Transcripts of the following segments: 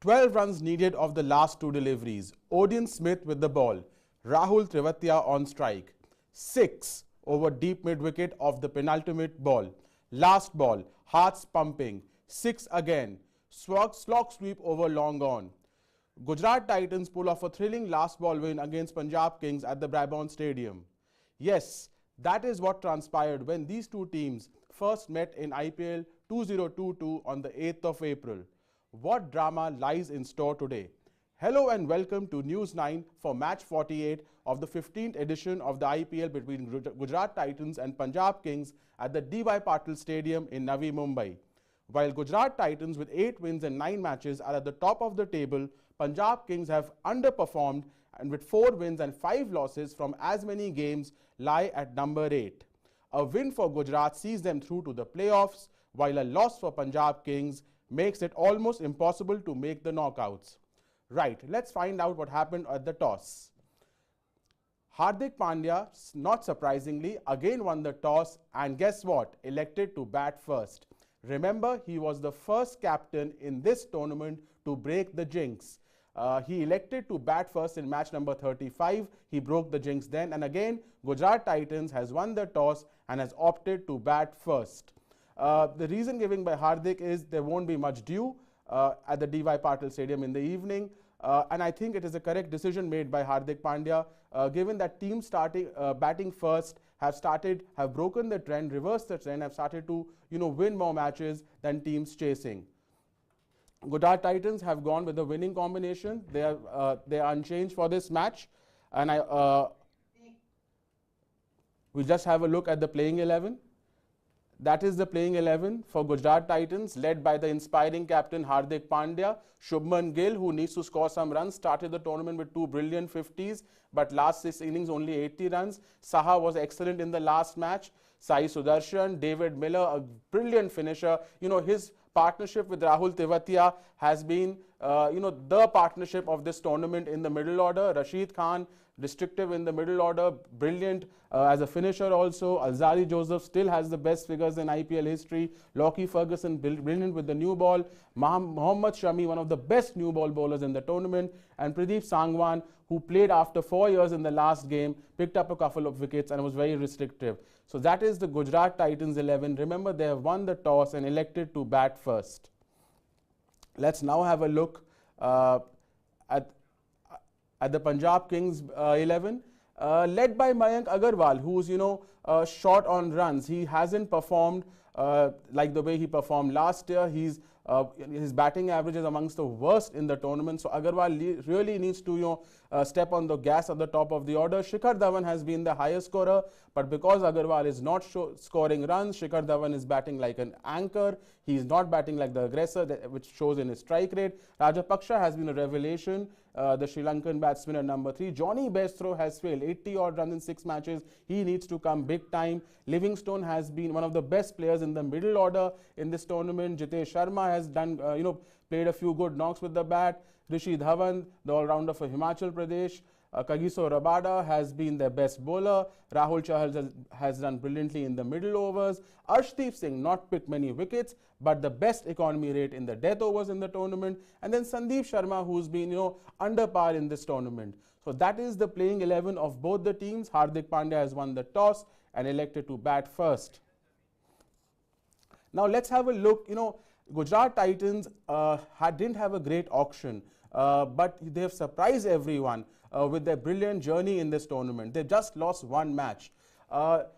12 runs needed of the last two deliveries. Odion Smith with the ball. Rahul Tewatia on strike. 6 over deep mid-wicket of the penultimate ball. Last ball, hearts pumping. 6 again. Slog sweep over long on. Gujarat Titans pull off a thrilling last ball win against Punjab Kings at the Brabant Stadium. Yes, that is what transpired when these two teams first met in IPL 2022 on the 8th of April. What drama lies in store today? Hello and welcome to News 9 for match 48 of the 15th edition of the IPL between Gujarat Titans and Punjab Kings at the DY Patil Stadium in Navi Mumbai. While Gujarat Titans with 8 wins and 9 matches are at the top of the table, Punjab Kings have underperformed and with 4 wins and 5 losses from as many games lie at number 8. A win for Gujarat sees them through to the playoffs, while a loss for Punjab Kings makes it almost impossible to make the knockouts. Right, let's find out what happened at the toss. Hardik Pandya, not surprisingly, again won the toss and guess what? Elected to bat first. Remember, he was the first captain in this tournament to break the jinx. He elected to bat first in match number 35. He broke the jinx then, and again Gujarat Titans has won the toss and has opted to bat first. The reason given by Hardik is there won't be much dew at the DY Patil Stadium in the evening, and I think it is a correct decision made by Hardik Pandya, given that teams starting batting first have broken the trend, reversed the trend, have started to win more matches than teams chasing. Gujarat Titans have gone with the winning combination. They are unchanged for this match, and we'll just have a look at the playing 11. That is the playing 11 for Gujarat Titans, led by the inspiring captain Hardik Pandya. Shubman Gill, who needs to score some runs, started the tournament with 2 brilliant 50s, but last 6 innings only 80 runs. Saha was excellent in the last match. Sai Sudarshan, David Miller, a brilliant finisher. His partnership with Rahul Tewatia has been, the partnership of this tournament in the middle order. Rashid Khan, restrictive in the middle order, brilliant as a finisher also. Alzari Joseph still has the best figures in IPL history. Lockie Ferguson, brilliant with the new ball. Mohammad Shami, one of the best new ball bowlers in the tournament. And Pradeep Sangwan, who played after 4 years in the last game, picked up a couple of wickets and was very restrictive. So that is the Gujarat Titans 11. Remember, they have won the toss and elected to bat first. Let's now have a look at the Punjab Kings 11, led by Mayank Agarwal, who's short on runs. He hasn't performed like the way he performed last year. His batting average is amongst the worst in the tournament. So Agarwal really needs to step on the gas at the top of the order. Shikhar Dhawan has been the highest scorer, but because Agarwal is not scoring runs, Shikhar Dhawan is batting like an anchor. He is not batting like the aggressor, which shows in his strike rate. Rajapaksa has been a revelation, the Sri Lankan batsman at number 3. Johnny Bairstow has failed, 80 odd runs in 6 matches. He needs to come big time. Livingstone has been one of the best players in the middle order in this tournament. Jitesh Sharma has done, played a few good knocks with the bat. Rishi Dhawan, the all-rounder for Himachal Pradesh. Kagiso Rabada has been their best bowler. Rahul Chahal has done brilliantly in the middle overs. Arshdeep Singh not picked many wickets, but the best economy rate in the death overs in the tournament. And then Sandeep Sharma, who's been under par in this tournament. So that is the playing 11 of both the teams. Hardik Pandya has won the toss and elected to bat first. Now let's have a look. Gujarat Titans didn't have a great auction, but they have surprised everyone with their brilliant journey in this tournament. They just lost 1 match. What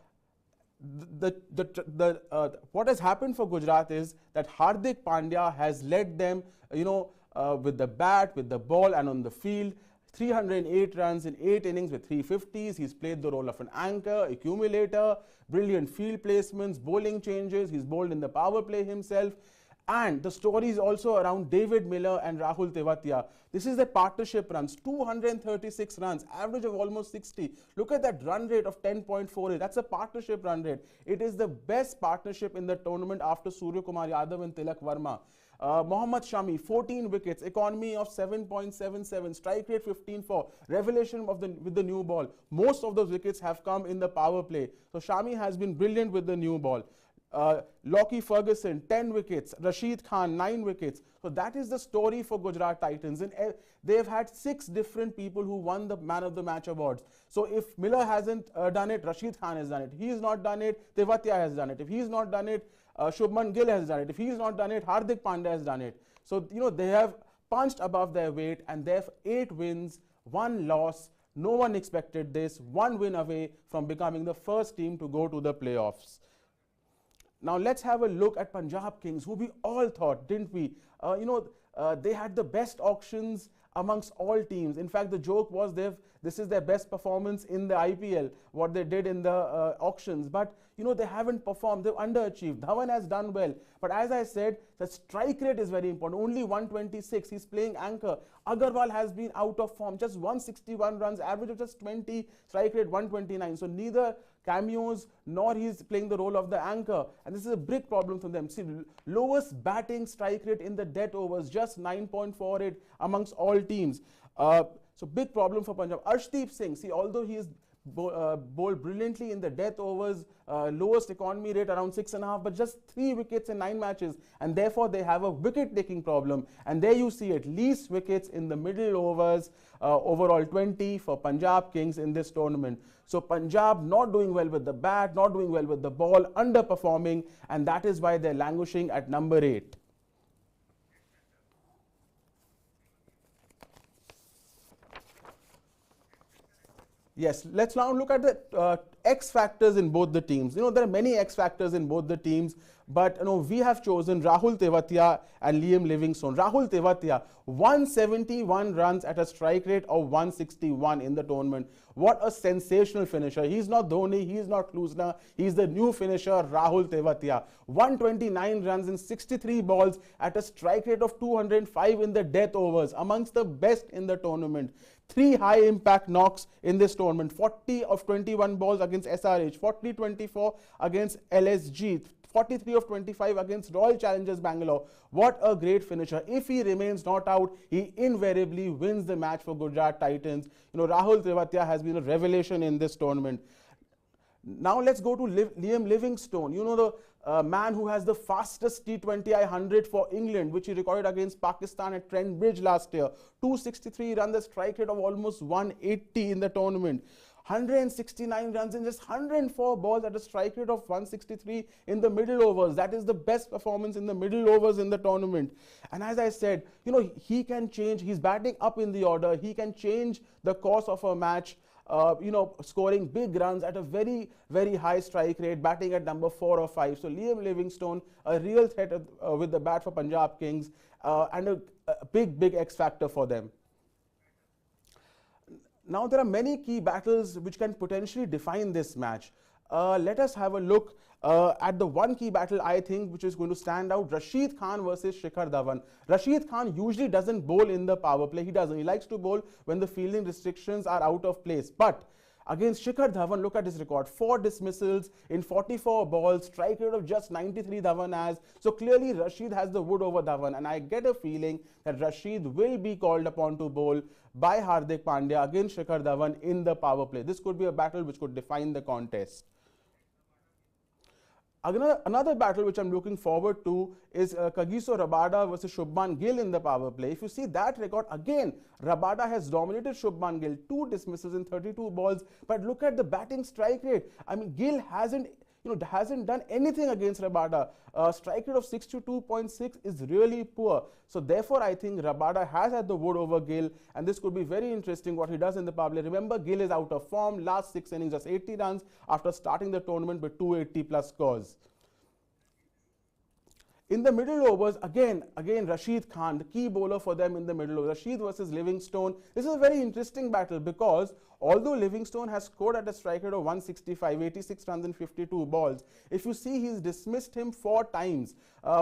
has happened for Gujarat is that Hardik Pandya has led them, with the bat, with the ball, and on the field. 308 runs in 8 innings with 350s. He's played the role of an anchor, accumulator, brilliant field placements, bowling changes. He's bowled in the power play himself. And the story is also around David Miller and Rahul Tewatia. This is the partnership runs, 236 runs, average of almost 60. Look at that run rate of 10.48. That's a partnership run rate. It is the best partnership in the tournament after Surya Kumar Yadav and Tilak Verma. Mohammad Shami, 14 wickets, economy of 7.77, strike rate 15-4, revelation with the new ball. Most of those wickets have come in the power play. So Shami has been brilliant with the new ball. Lockie Ferguson, 10 wickets. Rashid Khan, 9 wickets. So that is the story for Gujarat Titans. And they've had 6 different people who won the Man of the Match awards. So if Miller hasn't done it, Rashid Khan has done it. He has not done it, Tewatia has done it. If he's not done it, Shubman Gill has done it. If he's not done it, Hardik Pandya has done it. So, they have punched above their weight, and they have 8 wins, 1 loss. No one expected this. 1 win away from becoming the first team to go to the playoffs. Now let's have a look at Punjab Kings, who we all thought, didn't we? They had the best auctions amongst all teams. In fact, the joke was this is their best performance in the IPL, what they did in the auctions. But, they haven't performed. They've underachieved. Dhawan has done well. But as I said, the strike rate is very important. Only 126. He's playing anchor. Agarwal has been out of form. Just 161 runs, average of just 20, strike rate 129. So neither cameos nor he's playing the role of the anchor. And this is a big problem for them. See, lowest batting strike rate in the death overs, just 9.48 amongst all teams. So big problem for Punjab. Arshdeep Singh, see, although he is bowled brilliantly in the death overs, lowest economy rate around 6.5, but just 3 wickets in 9 matches, and therefore they have a wicket taking problem. And there you see it, least wickets in the middle overs, overall 20 for Punjab Kings in this tournament. So Punjab not doing well with the bat, not doing well with the ball, underperforming, and that is why they're languishing at number 8. Yes, let's now look at the X factors in both the teams. There are many X factors in both the teams, but we have chosen Rahul Tewatia and Liam Livingstone. Rahul Tewatia, 171 runs at a strike rate of 161 in the tournament. What a sensational finisher. He's not Dhoni, he's not Klusner, he's the new finisher, Rahul Tewatia. 129 runs in 63 balls at a strike rate of 205 in the death overs, amongst the best in the tournament. 3 high impact knocks in this tournament, 40 of 21 balls against SRH, 40-24 against LSG, 43 of 25 against Royal Challengers Bangalore. What a great finisher. If he remains not out, he invariably wins the match for Gujarat Titans. Rahul Tewatia has been a revelation in this tournament. Now let's go to Liam Livingstone. The man who has the fastest T20I 100 for England, which he recorded against Pakistan at Trent Bridge last year. 263 runs, a strike rate of almost 180 in the tournament. 169 runs in just 104 balls at a strike rate of 163 in the middle overs. That is the best performance in the middle overs in the tournament. And as I said, he can change. He's batting up in the order. He can change the course of a match. Scoring big runs at a very, very high strike rate, batting at number 4 or 5. So Liam Livingstone, a real threat with the bat for Punjab Kings, and a big X factor for them. Now there are many key battles which can potentially define this match. Let us have a look at the one key battle, I think, which is going to stand out. Rashid Khan versus Shikhar Dhawan. Rashid Khan usually doesn't bowl in the power play. He doesn't. He likes to bowl when the fielding restrictions are out of place. But against Shikhar Dhawan, look at his record. 4 dismissals in 44 balls, strike rate of just 93 Dhawan has. So clearly Rashid has the wood over Dhawan, and I get a feeling that Rashid will be called upon to bowl by Hardik Pandya against Shikhar Dhawan in the power play. This could be a battle which could define the contest. Another battle which I'm looking forward to is Kagiso Rabada versus Shubman Gill in the power play. If you see that record, again, Rabada has dominated Shubman Gill, 2 dismissals in 32 balls. But look at the batting strike rate. I mean, Gill hasn't done anything against Rabada. Strike rate of 62.6 is really poor. So therefore, I think Rabada has had the wood over Gill, and this could be very interesting what he does in the power play. Remember, Gill is out of form. Last 6 innings, just 80 runs after starting the tournament with 280 plus scores. In the middle overs, again Rashid Khan, the key bowler for them in the middle overs. Rashid versus Livingstone. This is a very interesting battle because although Livingstone has scored at a strike rate of 165, 86 runs in 52 balls, if you see, he's dismissed him 4 times,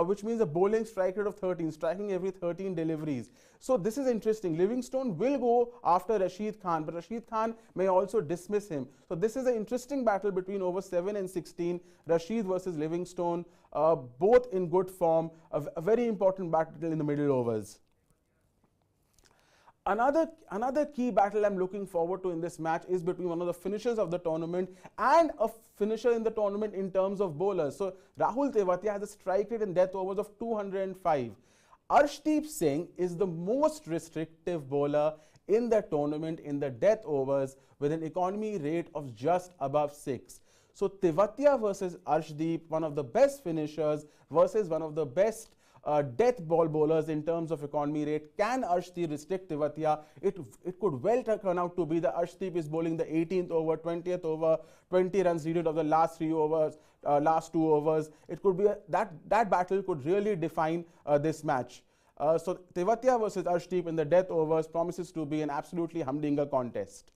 which means a bowling strike rate of 13, striking every 13 deliveries. So this is interesting. Livingstone will go after Rashid Khan, but Rashid Khan may also dismiss him. So this is an interesting battle between over 7 and 16, Rashid versus Livingstone, both in good form, a very important battle in the middle overs. Another key battle I'm looking forward to in this match is between one of the finishers of the tournament and a finisher in the tournament in terms of bowlers. So Rahul Tewatia has a strike rate in death overs of 205. Arshdeep Singh is the most restrictive bowler in the tournament in the death overs with an economy rate of just above 6. So Tewatia versus Arshdeep, one of the best finishers versus one of the best death ball bowlers in terms of economy rate. Can Arshdeep restrict Tewatia? It could well turn out to be that Arshdeep is bowling the 18th over, 20th over, 20 runs needed of the last 3 overs, last 2 overs. It could be that battle could really define this match. So Tewatia versus Arshdeep in the death overs promises to be an absolutely humdinger contest.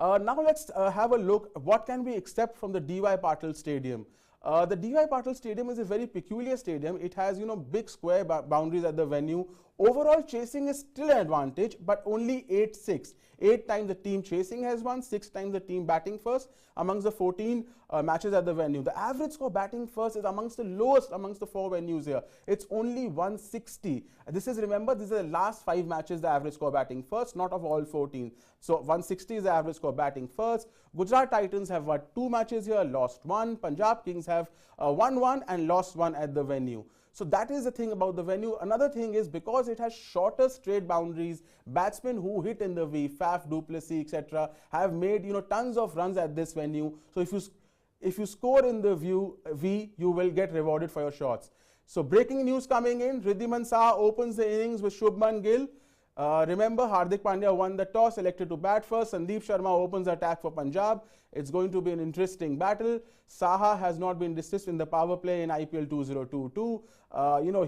Now let's have a look what can we expect from the DY Patil Stadium. The DY Patil Stadium is a very peculiar stadium. It has, big square boundaries at the venue. Overall chasing is still an advantage, but only 8-6. 8 times the team chasing has won, 6 times the team batting first amongst the 14 matches at the venue. The average score batting first is amongst the lowest amongst the 4 venues here. It's only 160. Remember, these are the last 5 matches, the average score batting first, not of all 14. So 160 is the average score batting first. Gujarat Titans have won 2 matches here, lost 1. Punjab Kings have won 1 and lost 1 at the venue. So that is the thing about the venue. Another thing is because it has shorter straight boundaries, batsmen who hit in the V, Faf, Duplessis, etc., have made tons of runs at this venue. So if you score in the V, you will get rewarded for your shots. So breaking news coming in: Riddhiman Saha opens the innings with Shubman Gill. Remember, Hardik Pandya won the toss, elected to bat first. Sandeep Sharma opens the attack for Punjab. It's going to be an interesting battle. Saha has not been dismissed in the power play in IPL 2022.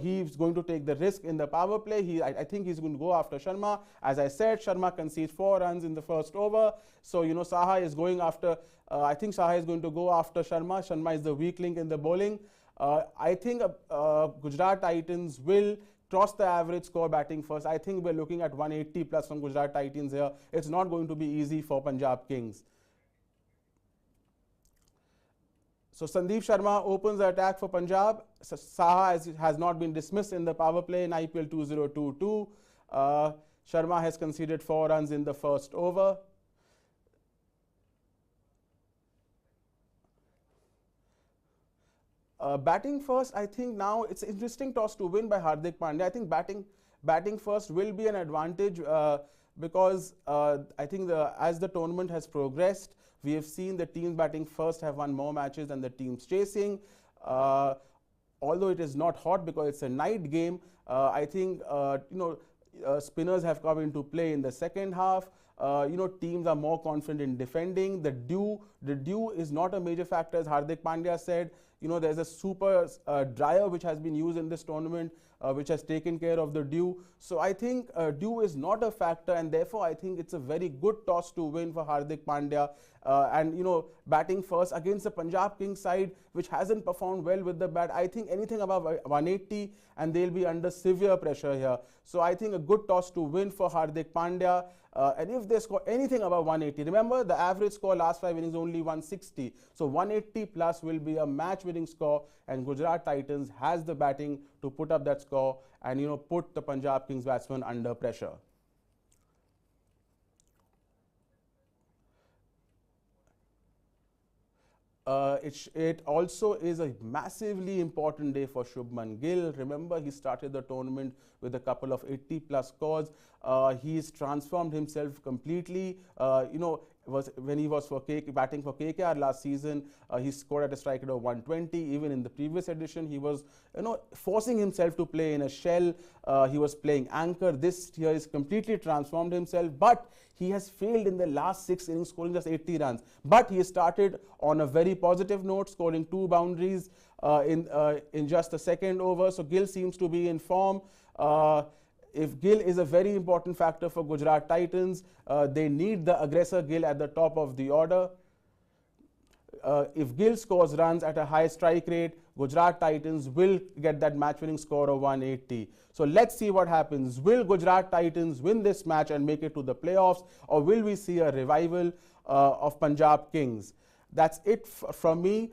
He's going to take the risk in the power play. I think he's going to go after Sharma. As I said, Sharma concedes 4 runs in the first over. So, Saha is going after, I think Saha is going to go after Sharma. Sharma is the weak link in the bowling. I think Gujarat Titans will cross the average score batting first. I think we're looking at 180 plus from Gujarat Titans here. It's not going to be easy for Punjab Kings. So Sandeep Sharma opens the attack for Punjab. Saha has not been dismissed in the power play in IPL 2022. Sharma has conceded 4 runs in the first over. Batting first, I think now it's an interesting toss to win by Hardik Pandya. I think batting first will be an advantage because I think as the tournament has progressed, we have seen the teams batting first have won more matches than the teams chasing. Although it is not hot because it's a night game, I think spinners have come into play in the second half. Teams are more confident in defending. The dew is not a major factor, as Hardik Pandya said. There's a super dryer which has been used in this tournament, which has taken care of the dew. So I think dew is not a factor, and therefore I think it's a very good toss to win for Hardik Pandya. Batting first against the Punjab Kings side, which hasn't performed well with the bat. I think anything above 180 and they'll be under severe pressure here. So I think a good toss to win for Hardik Pandya. And if they score anything above 180, remember the average score last 5 innings only 160. So 180 plus will be a match-winning score, and Gujarat Titans has the batting to put up that score and put the Punjab Kings batsmen under pressure. It also is a massively important day for Shubman Gill. Remember, he started the tournament with a couple of 80 plus scores. He's transformed himself completely. When he was batting for KKR last season, he scored at a strike rate of 120. Even in the previous edition, he was forcing himself to play in a shell. He was playing anchor. This year is completely transformed himself, but he has failed in the last 6 innings, scoring just 80 runs. But he started on a very positive note, scoring 2 boundaries in just the second over. So Gill seems to be in form. If Gill is a very important factor for Gujarat Titans, they need the aggressor Gill at the top of the order. If Gill scores runs at a high strike rate, Gujarat Titans will get that match-winning score of 180. So let's see what happens. Will Gujarat Titans win this match and make it to the playoffs, or will we see a revival of Punjab Kings? That's it from me.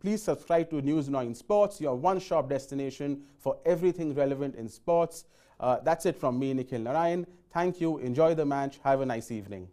Please subscribe to News9 Sports, your one-stop destination for everything relevant in sports. That's it from me, Nikhil Narayan. Thank you. Enjoy the match. Have a nice evening.